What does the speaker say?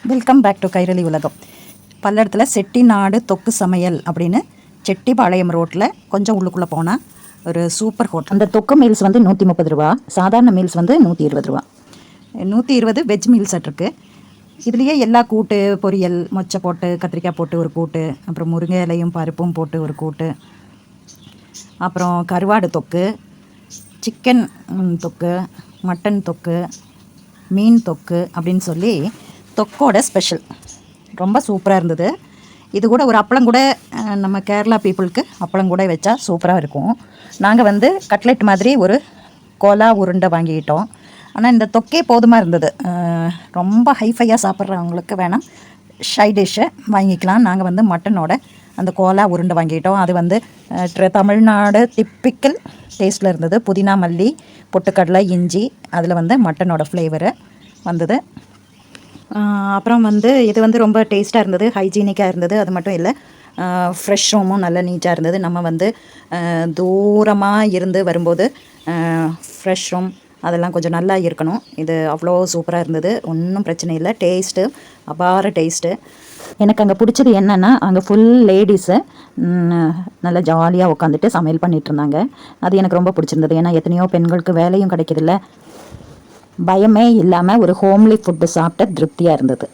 Welcome back to Kairali உலகம். பல்லடத்தில் செட்டிநாடு தொக்கு சமையல் அப்படின்னு செட்டிபாளையம் ரோட்டில் கொஞ்சம் உள்ளுக்குள்ளே போனால் ஒரு சூப்பர் ஹோட்டல். அந்த தொக்கு மீல்ஸ் வந்து 130 ரூபா, சாதாரண மீல்ஸ் வந்து 120 ரூபா. 120 வெஜ் மீல்ஸ் இருக்குது. இதுலேயே எல்லா கூட்டு, பொரியல், மொச்சை போட்டு, கத்திரிக்காய் போட்டு ஒரு கூட்டு, அப்புறம் முருங்கை இலையும் பருப்பும் போட்டு ஒரு கூட்டு, அப்புறம் கருவாடு தொக்கு, சிக்கன் தொக்கு, மட்டன் தொக்கு, மீன் தொக்கு அப்படின்னு சொல்லி தொக்கோட ஸ்பெஷல் ரொம்ப சூப்பராக இருந்தது. இது கூட ஒரு அப்பளம் கூட, நம்ம கேரளா பீப்புளுக்கு அப்பளம் கூட வச்சா சூப்பராக இருக்கும். நாங்கள் வந்து கட்லெட் மாதிரி ஒரு கோலா உருண்டை வாங்கிக்கிட்டோம். ஆனால் இந்த தொக்கே போதுமாக இருந்தது. ரொம்ப ஹைஃபையாக சாப்பிட்றவங்களுக்கு வேணால் ஷை டிஷ்ஷை வாங்கிக்கலாம். நாங்கள் வந்து மட்டனோட அந்த கோலா உருண்டை வாங்கிக்கிட்டோம். அது வந்து தமிழ்நாடு டிப்பிக்கல் டேஸ்ட்டில் இருந்தது. புதினா, மல்லி, பொட்டுக்கடலை, இஞ்சி, அதில் வந்து மட்டனோட ஃப்ளேவரு வந்தது. அப்புறம் வந்து இது வந்து ரொம்ப டேஸ்ட்டாக இருந்தது, ஹைஜீனிக்காக இருந்தது. அது மட்டும் இல்லை, ஃப்ரெஷ் ரூமும் நல்ல நீட்டாக இருந்தது. நம்ம வந்து தூரமாக இருந்து வரும்போது ஃப்ரெஷ் ரூம் அதெல்லாம் கொஞ்சம் நல்லா இருக்கணும். இது அவ்வளோ சூப்பராக இருந்தது, ஒன்றும் பிரச்சனை இல்லை. டேஸ்ட்டு அபார டேஸ்ட்டு. எனக்கு அங்கே பிடிச்சது என்னென்னா, அங்கே ஃபுல் லேடிஸு நல்லா ஜாலியாக உட்காந்துட்டு சமையல் பண்ணிகிட்டு இருந்தாங்க. அது எனக்கு ரொம்ப பிடிச்சிருந்தது. ஏன்னா எத்தனையோ பெண்களுக்கு வேலையும் கிடைக்கிதில்ல, பயமே இல்லாமல் ஒரு ஹோம்லி ஃபுட்டு சாப்பிட்ட திருப்தியாக இருந்தது.